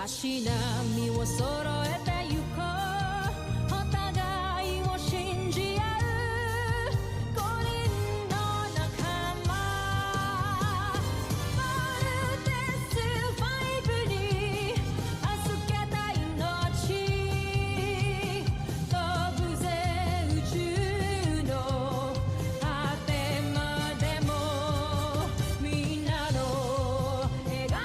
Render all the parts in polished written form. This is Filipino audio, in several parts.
しなみを揃えてゆこうお互いを信じ合う5人の仲間まるでスファイブに預けた命飛ぶぜ宇宙の果てまでもみんなの笑顔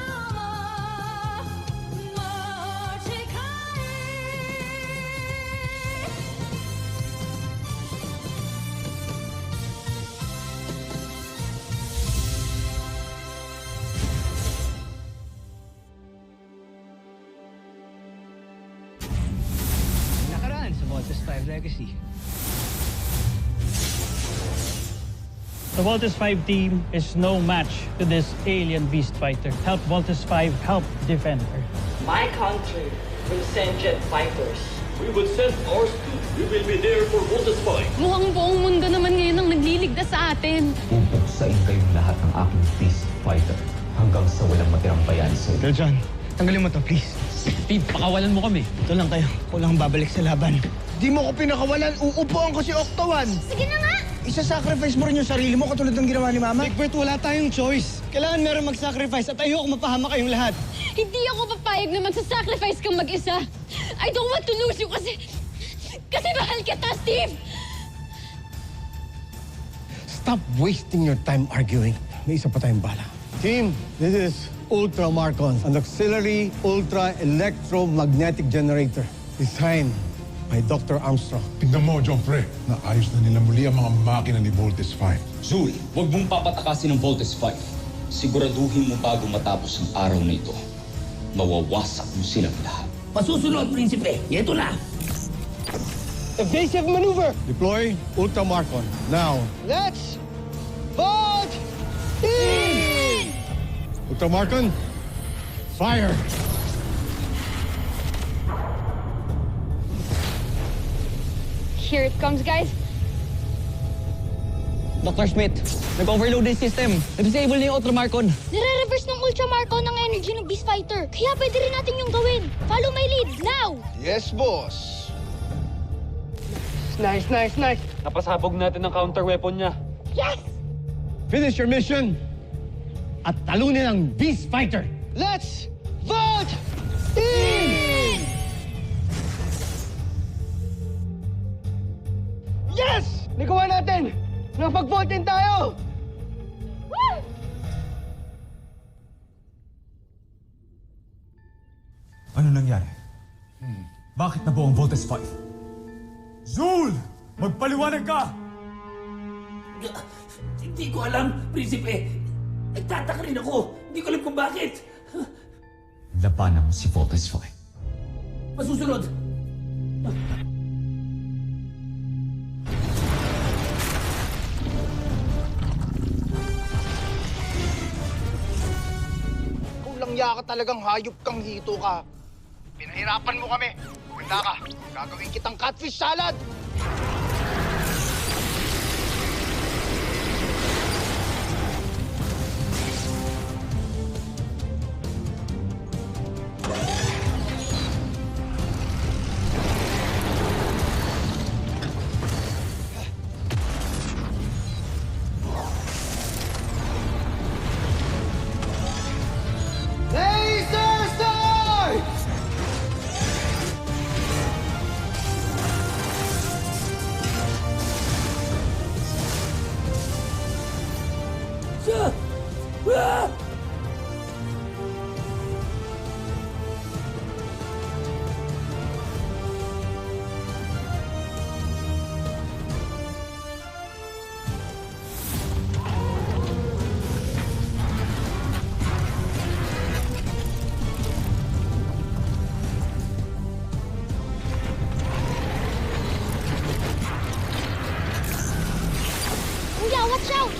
Nakaraan sa Voltes 5 Legacy. The Voltes 5 team is no match to this alien beast fighter. Help Voltes 5 help defend her. My country will send jet fighters. We will send ours too. We will be there for Voltes 5. Mukhang buong mundo naman ngayon ang nagliligtas sa atin. Pupuksain kayong lahat ng aking beast fighter hanggang sa walang matirang bayan sa Pero John, tanggalin mo to, please. Steve, pakawalan mo kami. Ito lang kayo. Kulang babalik sa laban. Di mo ko pinakawalan, uupuan ko si Octo-1. Sige na nga! Isa-sacrifice mo rin yung sarili mo katulad ng ginawa ni Mama. Egbert, wala tayong choice. Kailangan meron mag-sacrifice at ayoko mapahama kayong lahat. Hindi ako papayag na magsasacrifice kang mag-isa. I don't want to lose you kasi mahal kita, Steve! Stop wasting your time arguing. May isa pa tayong bala. Team, this is Ultra Marcon, an auxiliary ultra electromagnetic generator designed by Dr. Armstrong. Tingnan mo, Joffre, naayos na nila muli ang mga makina ni Voltes 5. Zul, huwag mong papatakasin ng Voltes 5. Siguraduhin mo bago matapos ang araw na ito. Mawawasak mo silang lahat. Masusunod, Prinsipe. Ito na. Evasive maneuver! Deploy Ultra Marcon now. Let's vote in! Ultra Marcon, fire! Here it comes, guys. Dr. Smith, nag-overload yung system. Nag-disable na yung Ultramarcon. Nire-reverse ng Ultramarcon ang energy ng Beast Fighter. Kaya pwede rin natin yung gawin. Follow my lead, now! Yes, boss. Nice. Napasabog natin ang counter weapon niya. Yes! Finish your mission at talunin ang Beast Fighter. Let's vote in! Yes! Nagawa natin! Napag-vote in tayo! Woo! Ano nangyari? Bakit nabuo ang Voltes 5? Zul! Magpaliwanag ka! Hindi ko alam, Prinsipe. Nagtataka rin ako. Hindi ko alam kung bakit. Labanan mo si Voltes 5. Masusunod. Kulang yaka talagang hayop kang hito ka. Pinahirapan mo kami. Wala ka. Gagawin kitang catfish salad. Laser Strike! Siya! Ah! Kuya, watch out!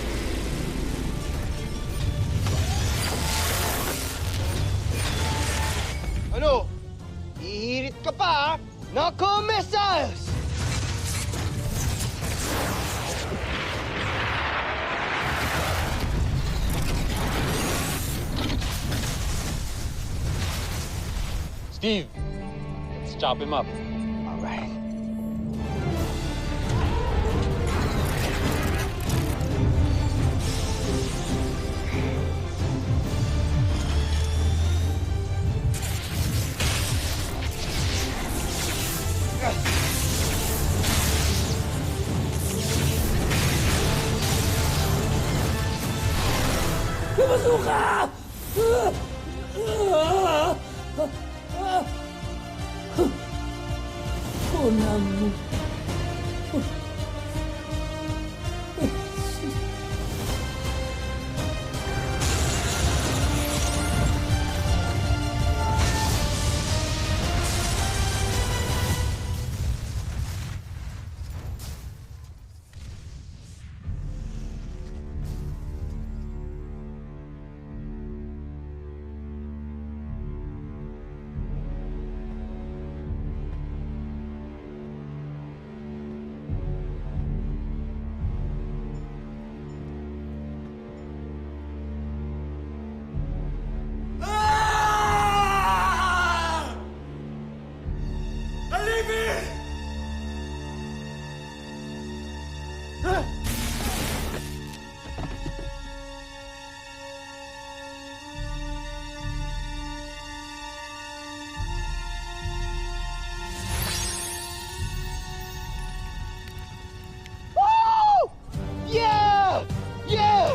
Ano? Hihirit ka pa, ha? Nako missiles! Steve, let's chop him up. All right. Lumasuka! Kulang mo. Yeah! Yeah!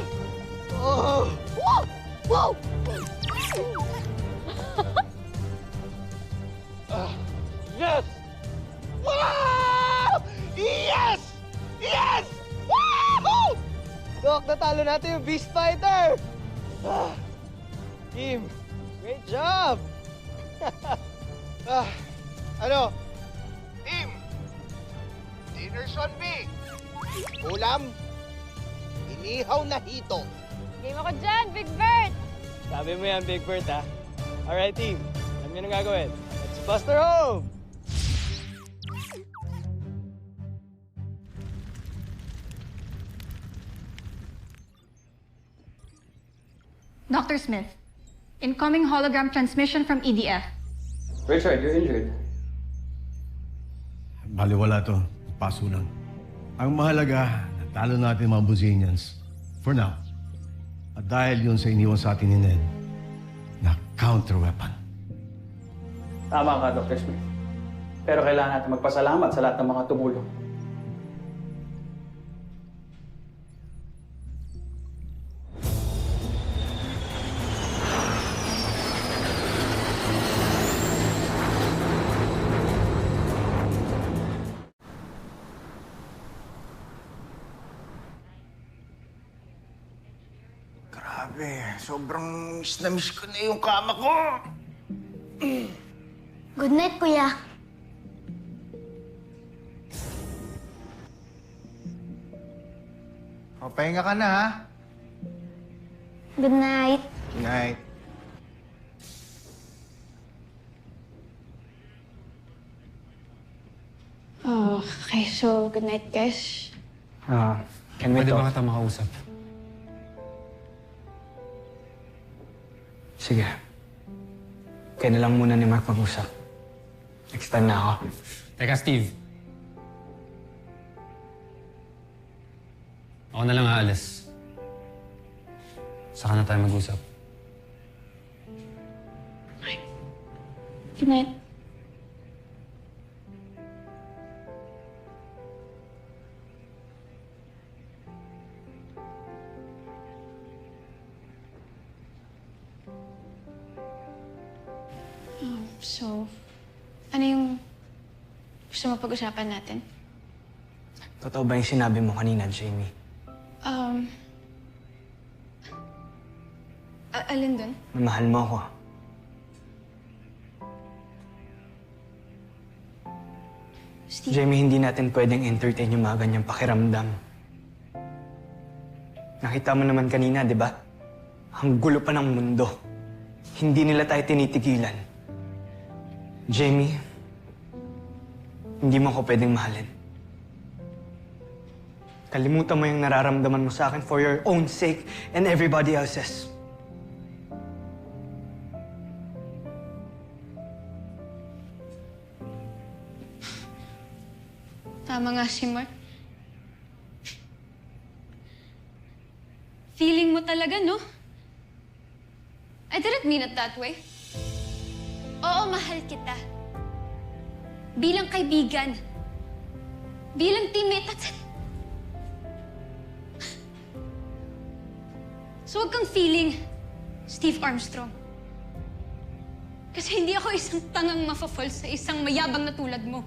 Oh! Whoa! Whoa! Yes! Wow! Yes! Yes! Woohoo! Dok, natalo natin yung Beast Fighter! Team, great job! Ano? Team, dinner's on me! Ulam, inihaw na hito. Game ako dyan, Big Bird! Sabi mo yan, Big Bird, ha? Alright, team. Alam niyo nang gagawin. Let's bust her home! Dr. Smith, incoming hologram transmission from EDF. Richard, you're injured. Baliwala to. Paso lang. Ang mahalaga, natalo natin mga Buzinians. For now. At dahil yun sa iniwan sa atin ni Ned, na counter-weapon. Tama ka, Dr. Smith. Pero kailangan natin magpasalamat sa lahat ng mga tumulong. Grabe, sobrang miss na miss ko na yung kama ko. Good night, Kuya. O, pahinga ka na, ha? Good night. Good night. Oh, okay, so good night, guys. Can we Pwede talk? ba kita makausap? Sige. Kaya na lang muna ni Mark mag-usap. Next time na ako. Teka, Steve. Ako na lang aalis. Saka na tayo mag-usap. Good night. So, ano yung gusto mo pag-usapan natin? Totoo ba yung sinabi mo kanina, Jamie? Alin dun? Na mahal mo ako. Steve? Jamie, hindi natin pwedeng entertain yung mga ganyang pakiramdam. Nakita mo naman kanina, di ba? Ang gulo pa ng mundo. Hindi nila tayo tinitigilan. Jamie, hindi mo ako pwedeng mahalin. Kalimutan mo yung nararamdaman mo sa akin for your own sake and everybody else's. Tama nga si Mark. Feeling mo talaga, no? I didn't mean it that way. Oo, mahal kita. Bilang kaibigan. Bilang teammate at... So huwag kang feeling, Steve Armstrong. Kasi hindi ako isang tangang mafa-fall sa isang mayabang na tulad mo.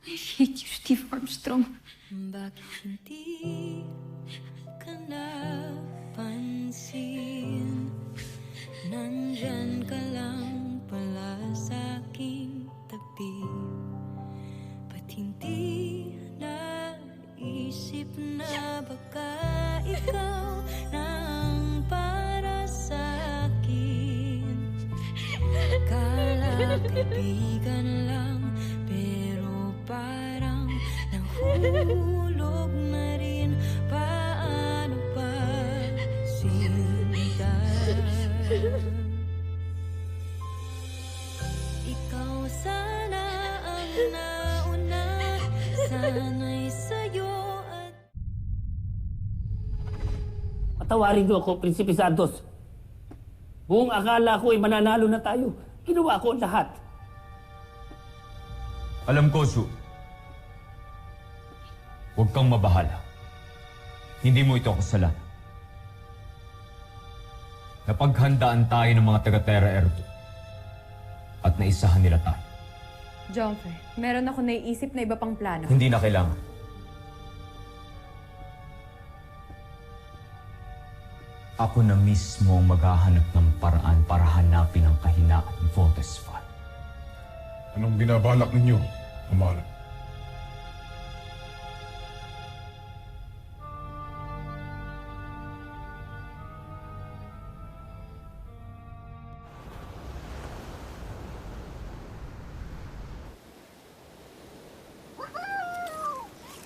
I hate you, Steve Armstrong. Bakit hindi ka napansin? Nandyan ka lang pala sa aking tabi. Ba't hindi naisip na baka ikaw na ang para sa akin? Kala kaibigan lang, pero parang nahulog na rin. Paano ba sinta? Ikaw sana ang nauna, sana'y sa'yo at... Patawarin niyo ako, Prinsipe Santos. Buong akala ko ay mananalo na tayo. Ginawa ko ang lahat. Alam ko, Su. Huwag kang mabahala. Hindi mo ito kasalanan. Napaghandaan tayo ng mga taga-Terra Erdo. At naisahan nila tayo. Jonfer, meron ako naiisip na iba pang plano. Hindi na kailangan. Ako na mismo ang maghahanap ng paraan para hanapin ang kahinaan ni Voltes 5. Anong binabalak ninyo, Amara?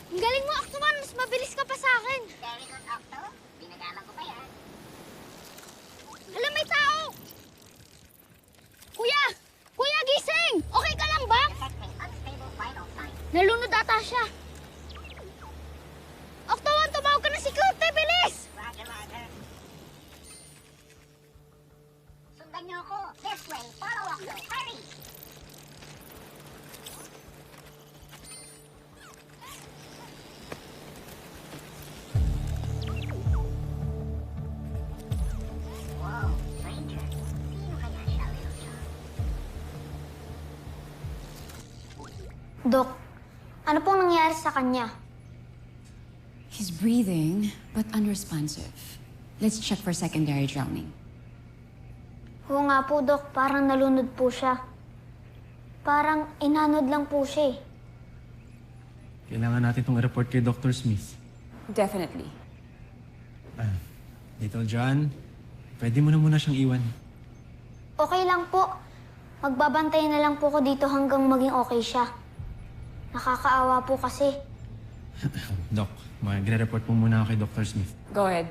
Ang galing mo, Octomon! Mas mabilis ka pa sa akin! Alam, may tao! Kuya! Kuya, gising! Okay ka lang ba? Nalunod ata siya. Octomon, tumawag ka ng security! Bilis! Sundan niyo ako. This way. Follow Octo. Hurry! Wow, stranger. Sino kaya siya, Little John? Dok, ano pong nangyari sa kanya? He's breathing, but unresponsive. Let's check for secondary drowning. Oo nga po, Dok. Parang nalunod po siya. Parang inanod lang po siya eh. Kailangan natin itong i-report kay Dr. Smith. Definitely. Little John, pwede mo na muna siyang iwan. Okay lang po. Magbabantay na lang po ko dito hanggang maging okay siya. Nakakaawa po kasi. Doc, magre-report po muna ako kay Dr. Smith. Go ahead.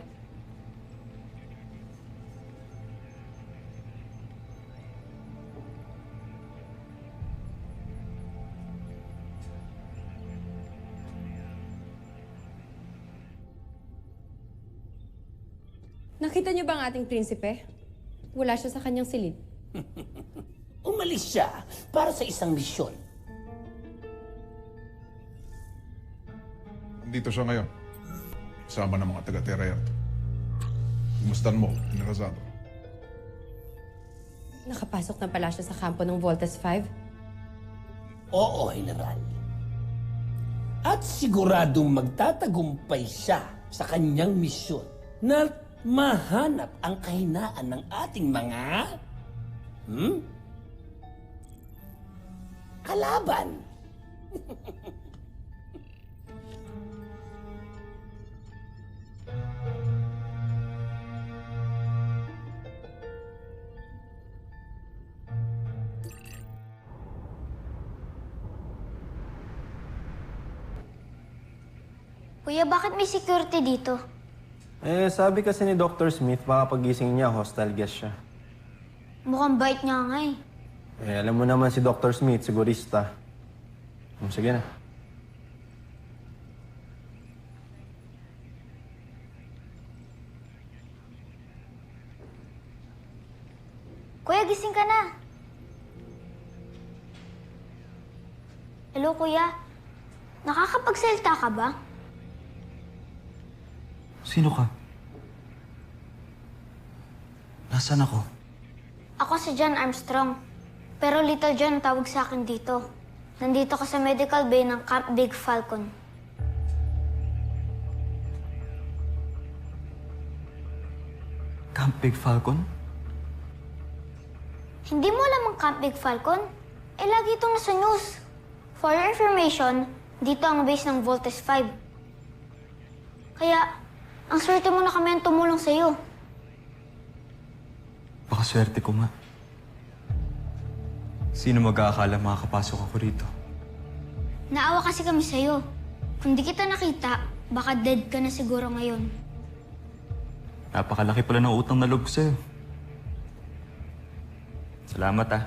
Nakita niyo ba ang ating prinsipe? Wala siya sa kanyang silid. Umalis siya para sa isang misyon. Nandito siya ngayon. Kasama ng mga taga-Terra Erdo. Gumustan mo, Generazado. Nakapasok na pala siya sa kampo ng Voltes 5? Oo, General. At siguradong magtatagumpay siya sa kanyang misyon na mahanap ang kahinaan ng ating mga... kalaban. Kuya, bakit may security dito? Eh, sabi kasi ni Dr. Smith, baka pagising niya, hostile guest siya. Mukhang bait niya nga eh. Eh, alam mo naman si Dr. Smith, sigurista. Sige na. Kuya, gising ka na. Hello, kuya. Nakakapagsalita ka ba? Sino ka? Nasaan ako? Ako si John Armstrong. Pero Little John ang tawag sa akin dito. Nandito ka sa medical bay ng Camp Big Falcon. Camp Big Falcon? Hindi mo alam ang Camp Big Falcon? Eh, lagi itong nasa news. For your information, dito ang base ng Voltes 5. Kaya, ang swerte mo na kami ang tumulong sa'yo. Baka swerte ko nga. Sino mag-aakala makakapasok ako rito? Naawa kasi kami sa'yo. Kung di kita nakita, baka dead ka na siguro ngayon. Napakalaki pala ng utang na loob ko sa'yo. Salamat ah.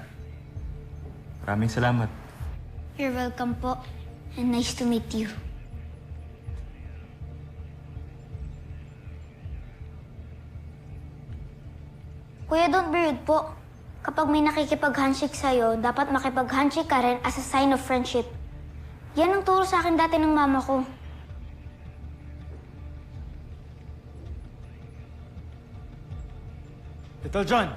Maraming salamat. You're welcome po. And nice to meet you. Kuya, don't be rude po. Kapag may nakikipag-handshake sa'yo, dapat makipag-handshake ka rin as a sign of friendship. Yan ang turo sa akin dati ng mama ko. Little John!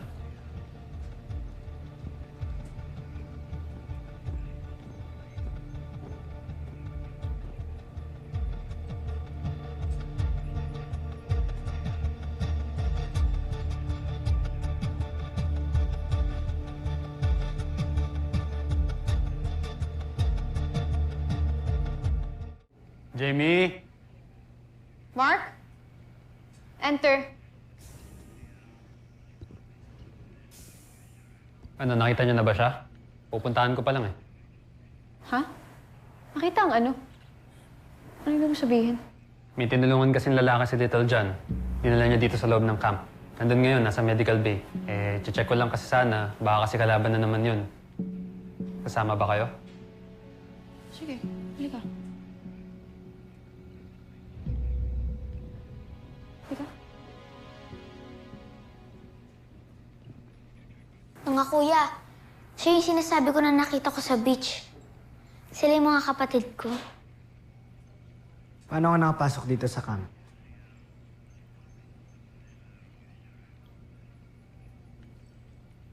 Jamie? Mark? Enter. Ano, nakita niyo na ba siya? Pupuntahan ko pa lang eh. Ha? Nakita ang ano? Ano ibig mo sabihin? May tinulungan kasing lalaki si Little John. Dinala niya dito sa loob ng camp. Nandun ngayon, nasa medical bay. Eh, check ko lang kasi sana. Baka kasi kalaban na naman yun. Kasama ba kayo? Sige, halika. Halika. Mga kuya, siya yung sinasabi ko na nakita ko sa beach. Sila yung mga kapatid ko. Paano ka nakapasok dito sa camp?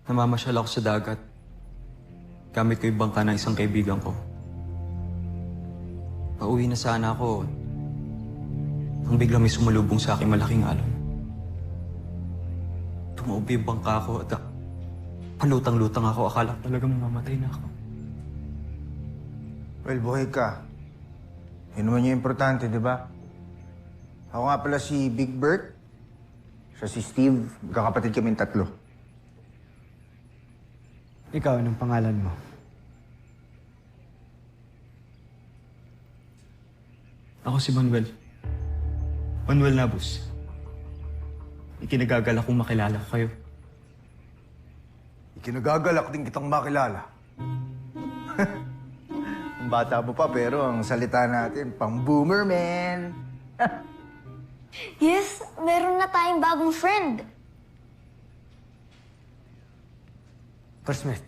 Namamasyal ako sa dagat. Gamit ko yung bangka ng isang kaibigan ko. Pauwi na sana ako. Nang bigla may sumalubong sa aking malaking alon. Tumaubi yung bangka ko at palutang-lutang ako. Akala ko talagang mamamatay na ako. Well, buhay ka. Yun naman yung importante, di ba? Ako nga pala si Big Bert. Siya si Steve. Magkakapatid kaming tatlo. Ikaw, anong pangalan mo? Ako si Manuel. Manuel Nabus. Ikinagagalak kong makilala ko kayo. Ikinagagalak din kitang makilala. Ang bata mo pa, pero ang salita natin, pang-boomer, man. Yes, meron na tayong bagong friend. Dr. Smith.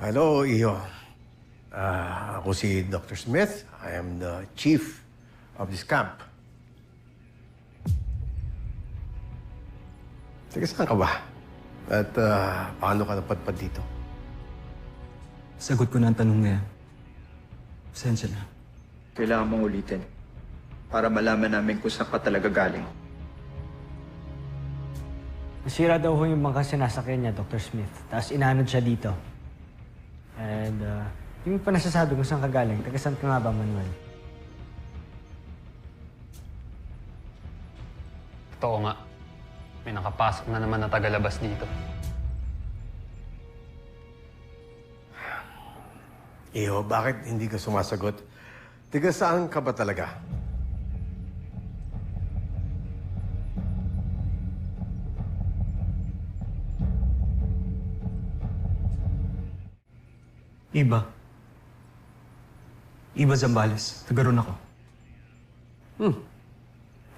Hello, Iyo. Ako si Dr. Smith. I am the chief of this camp. Sige, saan ka ba? At paano ka napadpad dito? Sagot ko na ang tanong na yan. Pasensya na. Kailangan mong ulitin para malaman namin kung saan ka talaga galing. Nasira daw ho yung mga sinasakyan niya, Dr. Smith. Tapos inanod siya dito. And, yung pa nasasabi kung saan ka galing, taga saan ka nga ba, Manuel? Totoo nga. May nakapasok na naman na tagalabas dito. Iyo, bakit hindi ka sumasagot? Tiga saan ka ba talaga? Iba Zambales. Taga ron ako.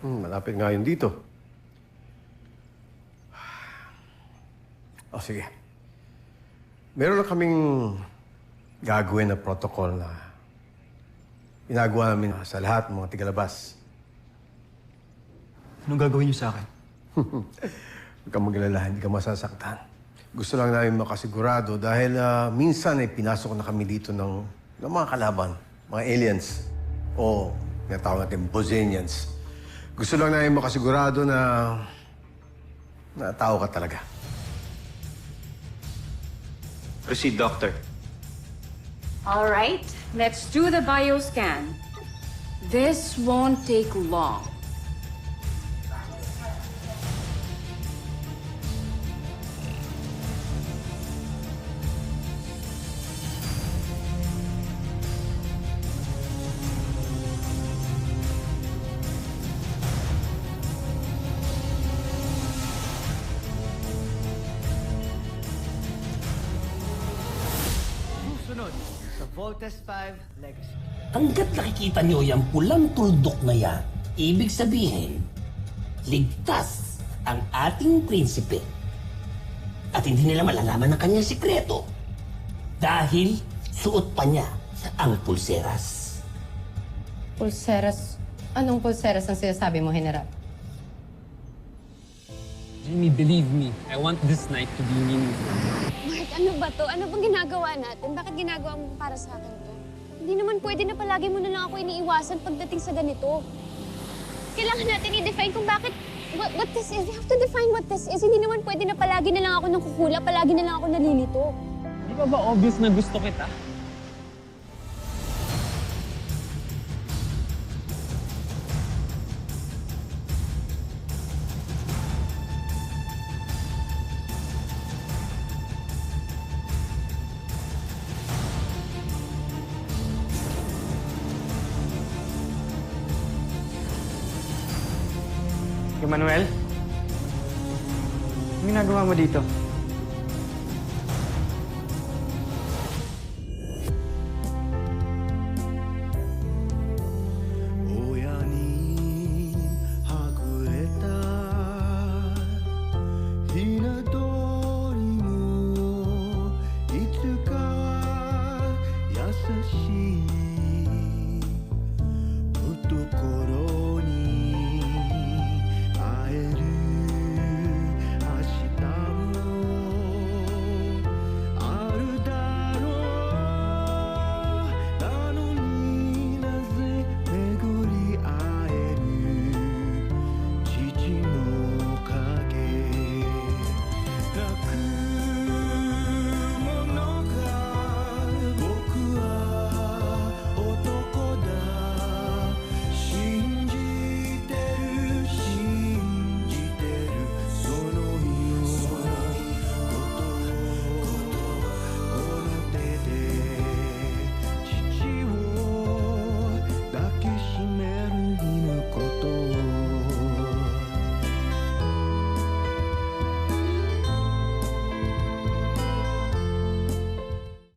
Malapit nga yun dito. O sige. Meron na kaming gagawin na protocol na ginagawa namin sa lahat ng mga tigalabas. Anong gagawin niyo sa akin? Huwag kang maglala, hindi ka masasaktan. Gusto lang namin makasigurado dahil minsan ay pinasok na kami dito ng mga kalaban, mga aliens o tinatawag natin Bosenians. Gusto lang namin makasigurado na tao ka talaga. Proceed, Doctor. All right, let's do the bioscan. This won't take long. Voltes 5 Legacy. Hanggat nakikita niyo yung pulang tuldok na yan, ibig sabihin, ligtas ang ating prinsipe. At hindi nila malalaman ang kanyang sikreto. Dahil suot pa niya ang pulseras. Pulseras? Anong pulseras ang sinasabi mo, General? Jimmy, believe me, I want this night to be meaningful. Mark, ano ba to? Ano bang ginagawa natin? Bakit ginagawa mo para sa akin to? Hindi naman pwede na palagi mo na lang ako iniiwasan pagdating sa ganito. Kailangan natin i-define kung bakit, what this is. We have to define what this is. Hindi naman pwede na palagi na lang ako nangkukula, palagi na lang ako nalilito. Di ba obvious na gusto kita? Manuel? Anong ginagawa mo dito?